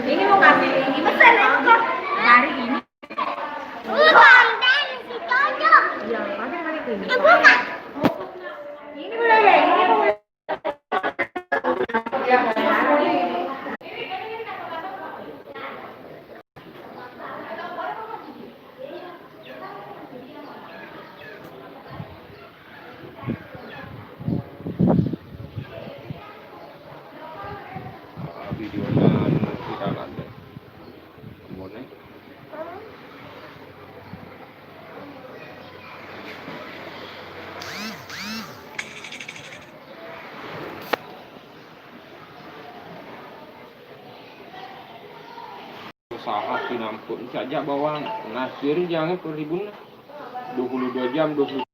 Ini mau kasih ini pesan kok hari ini. Konten si cocok. Iya, pakai ini. Buka. Ini boleh ya, ini boleh. Videonya tidak ada. Kemudian usaha pinampun saja bawang nasir jangan per ribu 22 jam 20